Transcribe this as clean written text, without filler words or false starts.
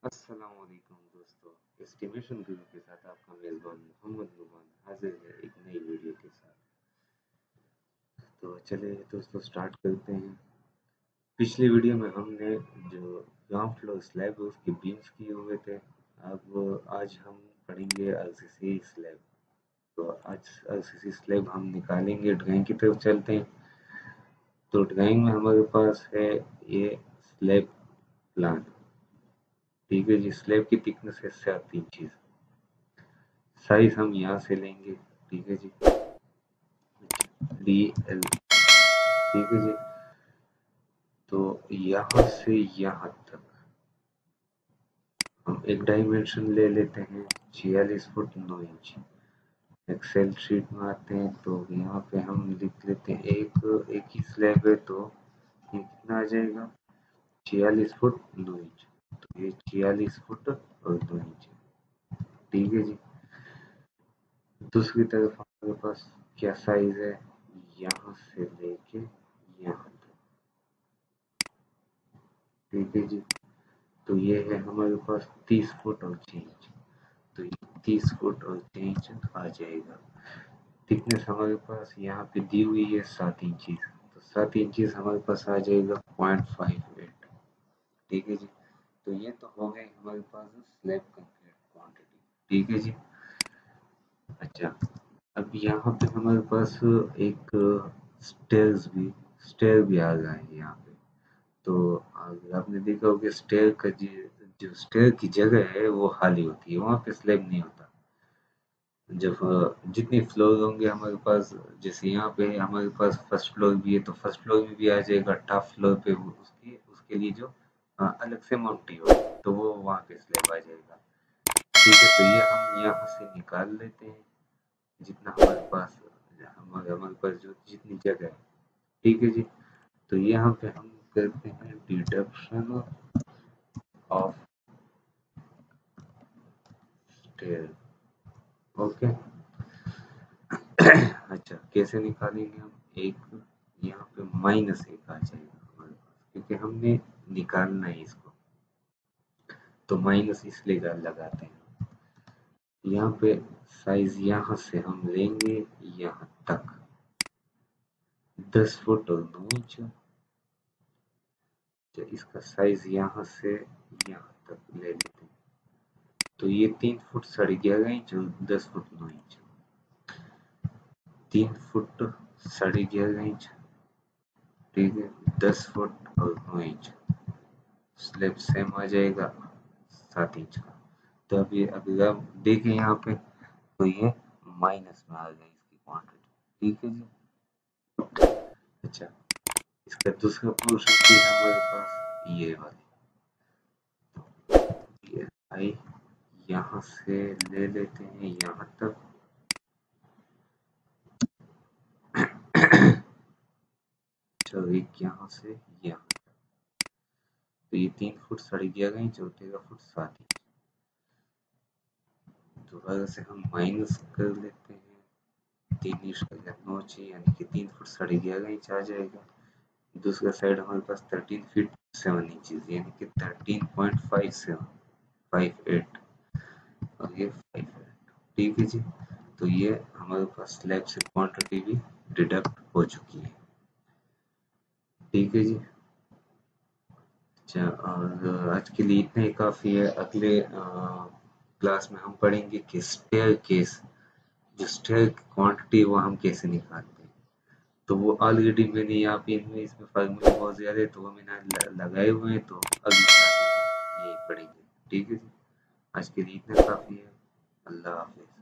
अस्सलामुअलैकुम दोस्तों, एस्टिमेशन गुरु के साथ आपका मेज़बान मोहम्मद नुमान हाजिर है एक नई वीडियो के साथ। तो चलिए दोस्तों स्टार्ट करते हैं। पिछली वीडियो में हमने जो ग्राउंड फ्लोर स्लैब है उसके बीम्स किए हुए थे। अब आज हम पढ़ेंगे आरसीसी स्लैब। तो आज आरसीसी स्लैब हम निकालेंगे। ड्राइंग की तरफ चलते हैं। तो ड्राइंग में हमारे पास है ये स्लैब प्लान। ठीक है जी। स्लैब की थिकनेस है 7 इंचेस। साइज हम यहाँ से लेंगे। ठीक है जी, DL। ठीक है जी। तो यहाँ से यहाँ तक हम एक डायमेंशन ले लेते हैं 46 फुट 9 इंच। एक्सेल शीट में आते हैं तो यहाँ पे हम लिख लेते हैं एक ही स्लैब है तो ये कितना आ जाएगा 46 फुट 9 इंच। तो ये 46 फुट और 2 इंच। ठीक है जी। दूसरी तरफ हमारे पास क्या साइज है, यहाँ से लेके यहाँ तक। ठीक है जी। तो ये है हमारे पास 30 फुट और 6 इंच। तो ये 30 फुट और 6 इंच आ जाएगा। थिकनेस हमारे पास यहाँ पे दी हुई है 7 इंचेस। तो 7 इंचेस हमारे पास आ जाएगा 0.58। ठीक है जी। तो ये तो हो गए हमारे पास स्लैब कंक्रीट क्वांटिटी। ठीक है जी। अच्छा, अब यहाँ पे हमारे पास एक स्टेयर भी आ गया है यहाँ पे। तो आपने देखा होगा स्टेयर का जो स्टेयर की जगह है वो खाली होती है, वहाँ पे स्लैब नहीं होता। जब जितने फ्लोर होंगे हमारे पास, जैसे यहाँ पे हमारे पास फर्स्ट फ्लोर भी है तो फर्स्ट फ्लोर में भी आ जाएगा। टॉप फ्लोर पे उसके उसके लिए जो अलग से माउंटी हो तो वो वहाँ पे स्लैब आ जाएगा। ठीक है। तो ये हम यहाँ से निकाल लेते हैं जितना हमारे पास जो जितनी जगह है। ठीक है जी। तो यहाँ पे हम करते हैं डिडक्शन ऑफ स्टेयर। ओके। अच्छा, कैसे निकालेंगे हम? एक यहाँ पे -1 आ जाएगा हमारे पास क्योंकि हमने निकालना है इसको, तो माइनस इसलिए लगाते हैं। यहाँ पे साइज यहाँ से हम लेंगे यहाँ तक 10 फुट और 9 इंच। तो इसका साइज यहाँ से यहाँ तक ले लेते हैं। तो ये 3 फुट 11.5 और 10 फुट 9 इंच। 3 फुट 11.5। ठीक है। 10 फुट और 9 इंच। स्लैब सेम आ जाएगा 7 इंच का। तो अभी अभी आप देखें यहाँ पे तो ये माइनस में आ गई इसकी क्वांटिटी। ठीक है जी। अच्छा, इसका दूसरा पोर्शन भी है हमारे पास ये वाली। ये आई यहाँ से ले लेते हैं यहाँ तक। चलो एक यहाँ से यहाँ तक। तो ये 3 फुट 11.5 और 13 फुट 7 इंच। दोबारा से हम माइनस कर लेते हैं 3 इंच का 9 चाहिए, यानी कि 3 फुट 11.5 आ जाएगा। दूसरा साइड हमारे पास 13 फीट 7 इंचेस यानी कि 13.58 और ये 58। ठीक है जी। तो ये हमारे पास स्लैब से क्वांटिटी भी डिडक्ट हो चुकी है। ठीक है जी। अच्छा, और आज के लिए इतना ही काफ़ी है। अगले क्लास में हम पढ़ेंगे कि स्टेयर केस, जो स्टेयर की क्वांटिटी है वो हम कैसे निकालते हैं। तो वो ऑलरेडी मैंने यहाँ पे इसमें फार्मूले बहुत ज़्यादा है तो वो मैंने लगाए हुए हैं। तो अगली क्लास में हम यही पढ़ेंगे। ठीक है जी। आज के लिए इतना काफ़ी है। अल्लाह हाफिज़।